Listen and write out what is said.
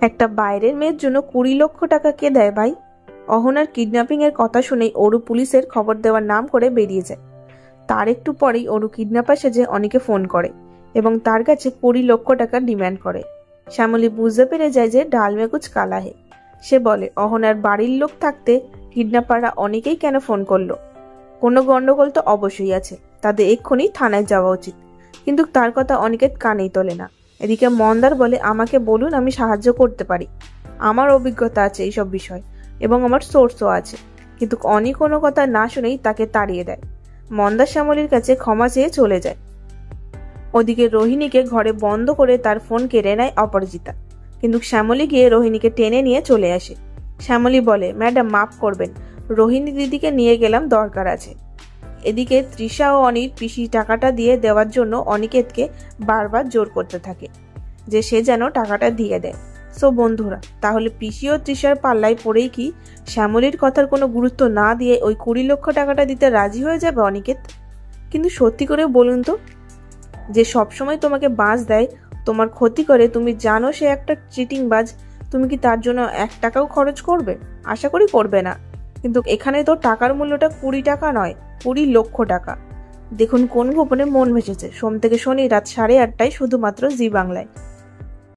একটা বাইরের মেয়ের জন্য 20 লক্ষ টাকা কে দেয় ভাই? অহনার কিডন্যাপিং এর কথা শুনেই অরু পুলিশের খবর দেওয়ার নাম করে বেরিয়ে যায়। তার একটু পরেই অরু কিডন্যাপার সেজে অনিকে ফোন করে এবং তার কাছে 20 লক্ষ টাকা ডিম্যান্ড করে। শ্যামলী বুঝতে পেরে যায় যে ডাল মে কুছ কালা হে। সে বলে, অহনার বাড়ির লোক থাকতে কিডন্যাপাররা অনেকেই কেন ফোন করলো? কোনো গন্ডগোল তো অবশ্যই আছে, তাদের এক্ষুনি থানায় যাওয়া উচিত। কিন্তু তার কথা অনিকেত কানেই তোলে না। এদিকে মন্দার বলে, আমাকে বলুন, আমি সাহায্য করতে পারি, আমার অভিজ্ঞতা আছে এইসব বিষয় এবং আমার সোর্সও আছে। কিন্তু অনি কোনো কথা না শুনেই তাকে তাড়িয়ে দেয়। মন্দার শ্যামলীর কাছে ক্ষমা চেয়ে চলে যায়। ওদিকে রোহিণীকে ঘরে বন্ধ করে তার ফোন কেড়ে নেয় অপরাজিতা। কিন্তু শ্যামলী গিয়ে রোহিণীকে টেনে নিয়ে চলে আসে। শ্যামলী বলে, ম্যাডাম মাফ করবেন, রোহিণী দিদিকে নিয়ে গেলাম, দরকার আছে। এদিকে তৃষা ও অনির পিসি টাকাটা দিয়ে দেওয়ার জন্য অনিকেতকে বারবার জোর করতে থাকে যে সে যেন টাকাটা দিয়ে দেয়। সো বন্ধুরা, তাহলে পিসি ও তৃষার পাল্লায় পড়েই কি শ্যামলীর কথার কোনো গুরুত্ব না দিয়ে ওই 20 লক্ষ টাকাটা দিতে রাজি হয়ে যাবে অনিকেত? কিন্তু সত্যি করে বলুন তো, যে সবসময় তোমাকে বাঁশ দেয়, তোমার ক্ষতি করে, তুমি জানো সে একটা চিটিংবাজ, তুমি কি তার জন্য 1 টাকাও খরচ করবে? আশা করি করবে না। কিন্তু এখানে তো টাকার মূল্যটা 20 টাকা নয়, 20 লক্ষ টাকা। দেখুন কোন গোপনে মন ভেসেছে, সোম থেকে শনি রাত 8:30টায় শুধুমাত্র জি বাংলায়।